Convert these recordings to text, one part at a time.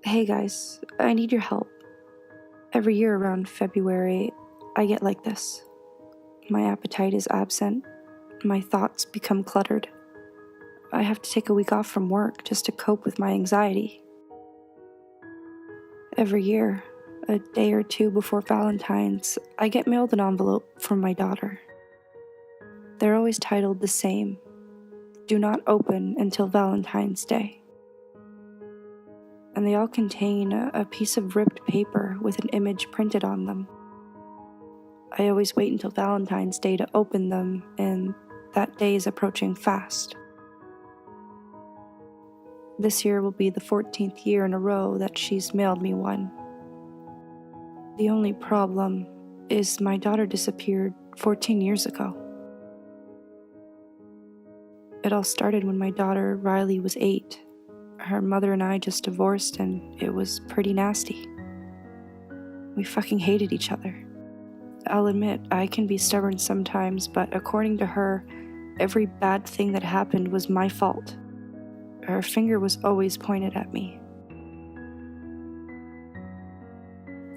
Hey guys, I need your help. Every year around February, I get like this. My appetite is absent, my thoughts become cluttered. I have to take a week off from work just to cope with my anxiety. Every year, a day or two before Valentine's, I get mailed an envelope from my daughter. They're always titled the same: "Do not open until Valentine's Day." And they all contain a piece of ripped paper with an image printed on them. I always wait until Valentine's Day to open them, and that day is approaching fast. This year will be the 14th year in a row that she's mailed me one. The only problem is my daughter disappeared 14 years ago. It all started when my daughter, Riley, was 8. Her mother and I just divorced, and it was pretty nasty. We fucking hated each other. I'll admit, I can be stubborn sometimes, but according to her, every bad thing that happened was my fault. Her finger was always pointed at me.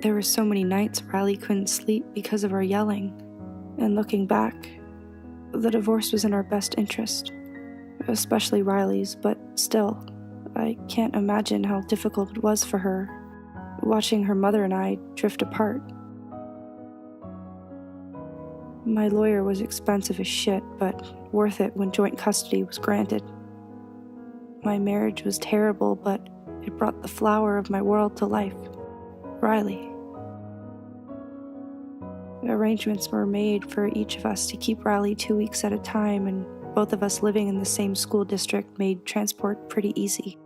There were so many nights Riley couldn't sleep because of our yelling, and looking back, the divorce was in our best interest, especially Riley's, but still, I can't imagine how difficult it was for her, watching her mother and I drift apart. My lawyer was expensive as shit, but worth it when joint custody was granted. My marriage was terrible, but it brought the flower of my world to life, Riley. Arrangements were made for each of us to keep Riley 2 weeks at a time, and both of us living in the same school district made transport pretty easy.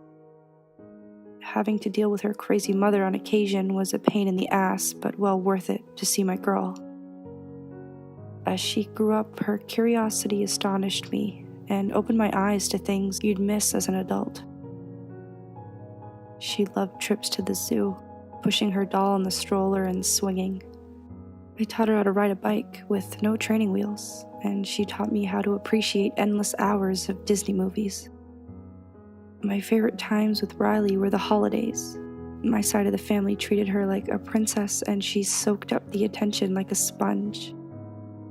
Having to deal with her crazy mother on occasion was a pain in the ass, but well worth it to see my girl. As she grew up, her curiosity astonished me and opened my eyes to things you'd miss as an adult. She loved trips to the zoo, pushing her doll in the stroller and swinging. I taught her how to ride a bike with no training wheels, and she taught me how to appreciate endless hours of Disney movies. My favorite times with Riley were the holidays. My side of the family treated her like a princess, and she soaked up the attention like a sponge.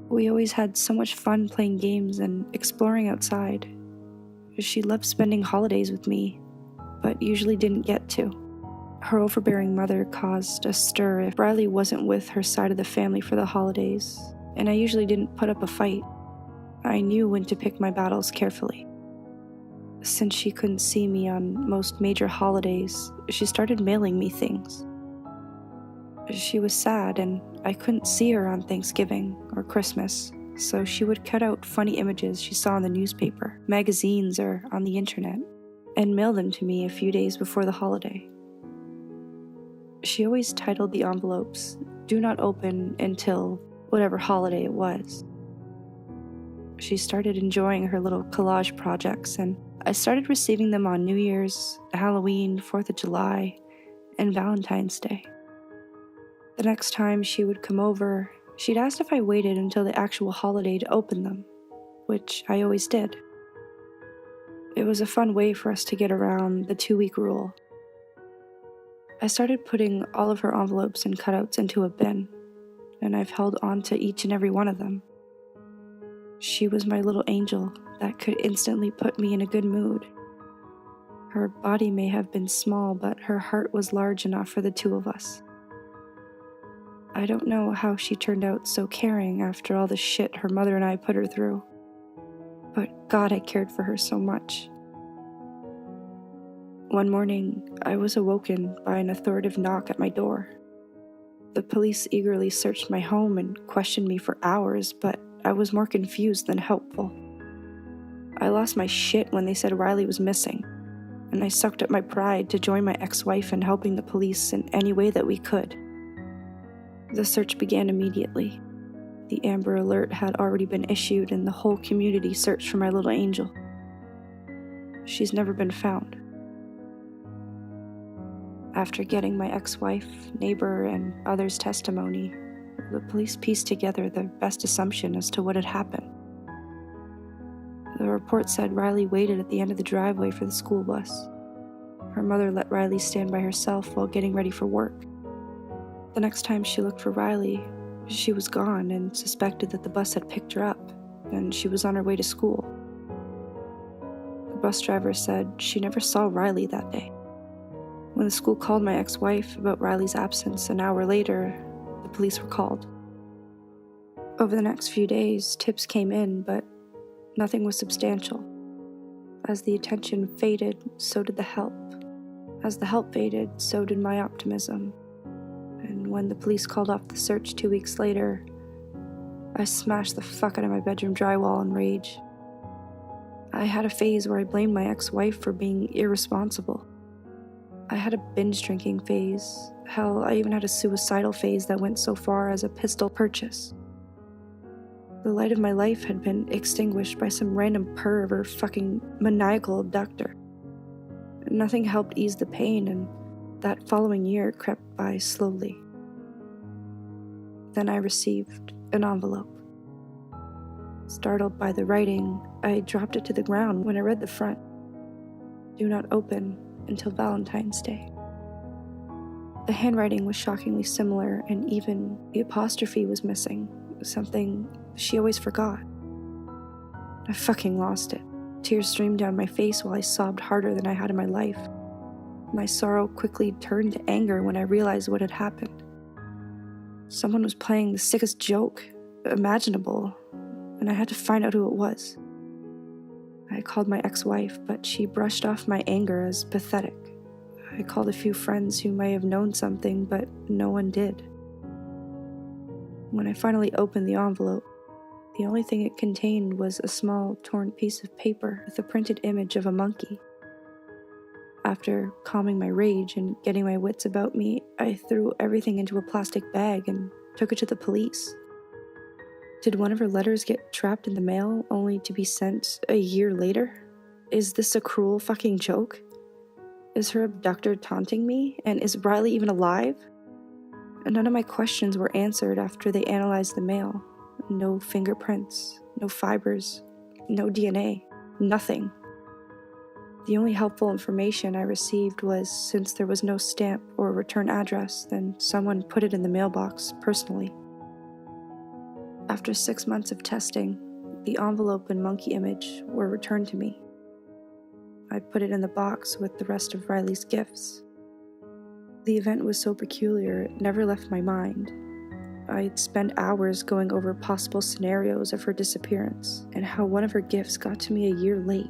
We always had so much fun playing games and exploring outside. She loved spending holidays with me, but usually didn't get to. Her overbearing mother caused a stir if Riley wasn't with her side of the family for the holidays, and I usually didn't put up a fight. I knew when to pick my battles carefully. Since she couldn't see me on most major holidays, she started mailing me things. She was sad, and I couldn't see her on Thanksgiving or Christmas, so she would cut out funny images she saw in the newspaper, magazines, or on the internet, and mail them to me a few days before the holiday. She always titled the envelopes, "Do not open until" whatever holiday it was. She started enjoying her little collage projects, and I started receiving them on New Year's, Halloween, 4th of July, and Valentine's Day. The next time she would come over, she'd ask if I waited until the actual holiday to open them, which I always did. It was a fun way for us to get around the 2-week rule. I started putting all of her envelopes and cutouts into a bin, and I've held on to each and every one of them. She was my little angel that could instantly put me in a good mood. Her body may have been small, but her heart was large enough for the two of us. I don't know how she turned out so caring after all the shit her mother and I put her through, but God, I cared for her so much. One morning, I was awoken by an authoritative knock at my door. The police eagerly searched my home and questioned me for hours, but I was more confused than helpful. I lost my shit when they said Riley was missing, and I sucked up my pride to join my ex-wife in helping the police in any way that we could. The search began immediately. The Amber Alert had already been issued, and the whole community searched for my little angel. She's never been found. After getting my ex-wife, neighbor, and others' testimony, the police pieced together their best assumption as to what had happened. The report said Riley waited at the end of the driveway for the school bus. Her mother let Riley stand by herself while getting ready for work. The next time she looked for Riley, she was gone and suspected that the bus had picked her up, and she was on her way to school. The bus driver said she never saw Riley that day. When the school called my ex-wife about Riley's absence an hour later, the police were called. Over the next few days, tips came in, but nothing was substantial. As the attention faded, so did the help. As the help faded, so did my optimism. And when the police called off the search 2 weeks later, I smashed the fuck out of my bedroom drywall in rage. I had a phase where I blamed my ex-wife for being irresponsible. I had a binge drinking phase. Hell, I even had a suicidal phase that went so far as a pistol purchase. The light of my life had been extinguished by some random perv or fucking maniacal abductor. Nothing helped ease the pain, and that following year crept by slowly. Then I received an envelope. Startled by the writing, I dropped it to the ground when I read the front. Do not open until Valentine's Day. The handwriting was shockingly similar, and even the apostrophe was missing, something she always forgot. I fucking lost it. Tears streamed down my face while I sobbed harder than I had in my life. My sorrow quickly turned to anger when I realized what had happened. Someone was playing the sickest joke imaginable, and I had to find out who it was. I called my ex-wife, but she brushed off my anger as pathetic. I called a few friends who may have known something, but no one did. When I finally opened the envelope, the only thing it contained was a small, torn piece of paper with a printed image of a monkey. After calming my rage and getting my wits about me, I threw everything into a plastic bag and took it to the police. Did one of her letters get trapped in the mail only to be sent a year later? Is this a cruel fucking joke? Is her abductor taunting me? And is Riley even alive? And none of my questions were answered after they analyzed the mail. No fingerprints, no fibers, no DNA, nothing. The only helpful information I received was since there was no stamp or return address, then someone put it in the mailbox personally. After 6 months of testing, the envelope and monkey image were returned to me. I put it in the box with the rest of Riley's gifts. The event was so peculiar, it never left my mind. I'd spent hours going over possible scenarios of her disappearance and how one of her gifts got to me a year late.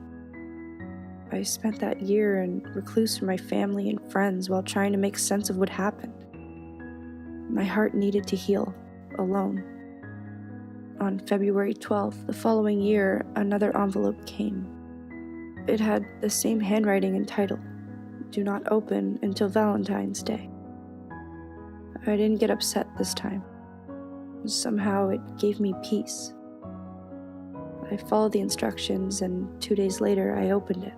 I spent that year in recluse from my family and friends while trying to make sense of what happened. My heart needed to heal, alone. On February 12th, the following year, another envelope came. It had the same handwriting and title, Do Not Open Until Valentine's Day. I didn't get upset this time. Somehow it gave me peace. I followed the instructions, and 2 days later I opened it.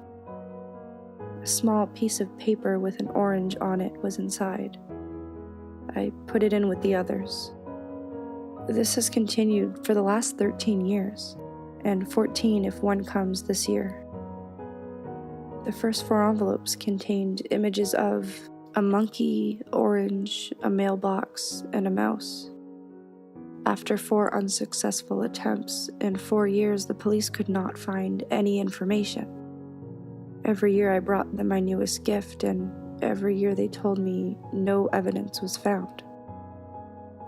A small piece of paper with an orange on it was inside. I put it in with the others. This has continued for the last 13 years, and 14 if one comes this year. The first 4 envelopes contained images of a monkey, orange, a mailbox, and a mouse. After 4 unsuccessful attempts, in 4 years the police could not find any information. Every year I brought them my newest gift, and every year they told me no evidence was found.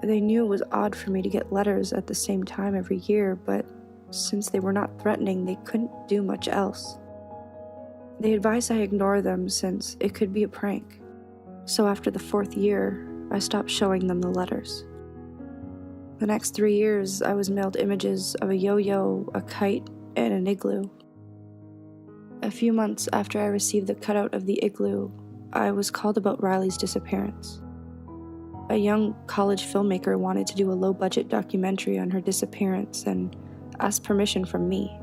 They knew it was odd for me to get letters at the same time every year, but since they were not threatening, they couldn't do much else. They advised I ignore them since it could be a prank. So after the 4th year, I stopped showing them the letters. The next 3 years, I was mailed images of a yo-yo, a kite, and an igloo. A few months after I received the cutout of the igloo, I was called about Riley's disappearance. A young college filmmaker wanted to do a low-budget documentary on her disappearance and asked permission from me.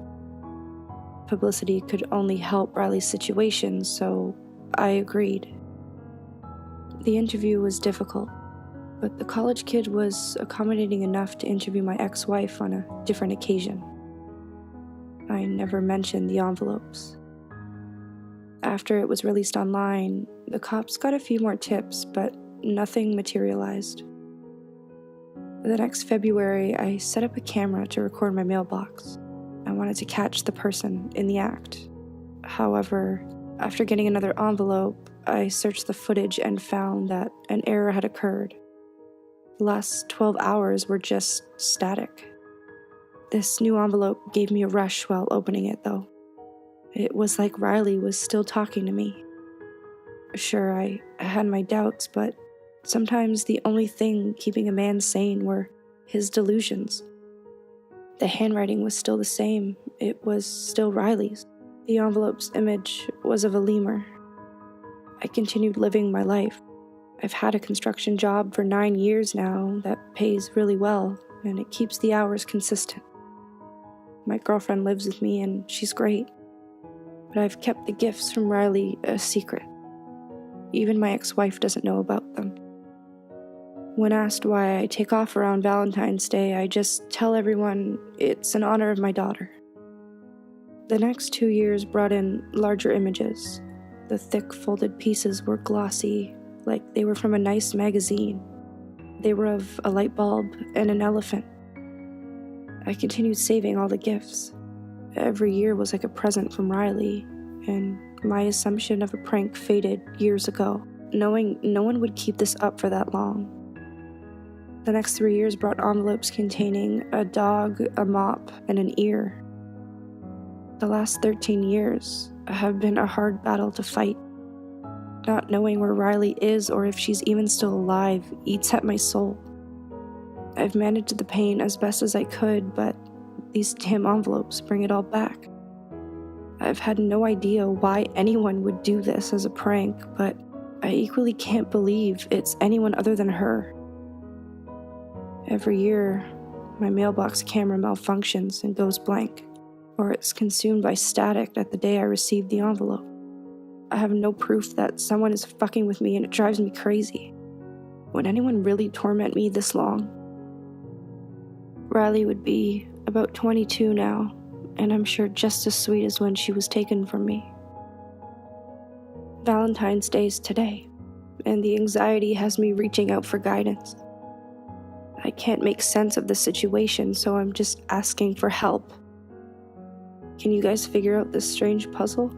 Publicity could only help Riley's situation, so I agreed. The interview was difficult, but the college kid was accommodating enough to interview my ex-wife on a different occasion. I never mentioned the envelopes. After it was released online, the cops got a few more tips, but nothing materialized. The next February, I set up a camera to record my mailbox. I wanted to catch the person in the act. However, after getting another envelope, I searched the footage and found that an error had occurred. The last 12 hours were just static. This new envelope gave me a rush while opening it, though. It was like Riley was still talking to me. Sure, I had my doubts, but sometimes the only thing keeping a man sane were his delusions. The handwriting was still the same. It was still Riley's. The envelope's image was of a lemur. I continued living my life. I've had a construction job for 9 years now that pays really well, and it keeps the hours consistent. My girlfriend lives with me, and she's great. But I've kept the gifts from Riley a secret. Even my ex-wife doesn't know about them. When asked why I take off around Valentine's Day, I just tell everyone it's in honor of my daughter. The next 2 years brought in larger images. The thick folded pieces were glossy, like they were from a nice magazine. They were of a light bulb and an elephant. I continued saving all the gifts. Every year was like a present from Riley, and my assumption of a prank faded years ago, knowing no one would keep this up for that long. The next 3 years brought envelopes containing a dog, a mop, and an ear. The last 13 years have been a hard battle to fight. Not knowing where Riley is or if she's even still alive eats at my soul. I've managed the pain as best as I could, but these damn envelopes bring it all back. I've had no idea why anyone would do this as a prank, but I equally can't believe it's anyone other than her. Every year, my mailbox camera malfunctions and goes blank, or it's consumed by static at the day I received the envelope. I have no proof that someone is fucking with me, and it drives me crazy. Would anyone really torment me this long? Riley would be about 22 now, and I'm sure just as sweet as when she was taken from me. Valentine's Day is today, and the anxiety has me reaching out for guidance. I can't make sense of the situation, so I'm just asking for help. Can you guys figure out this strange puzzle?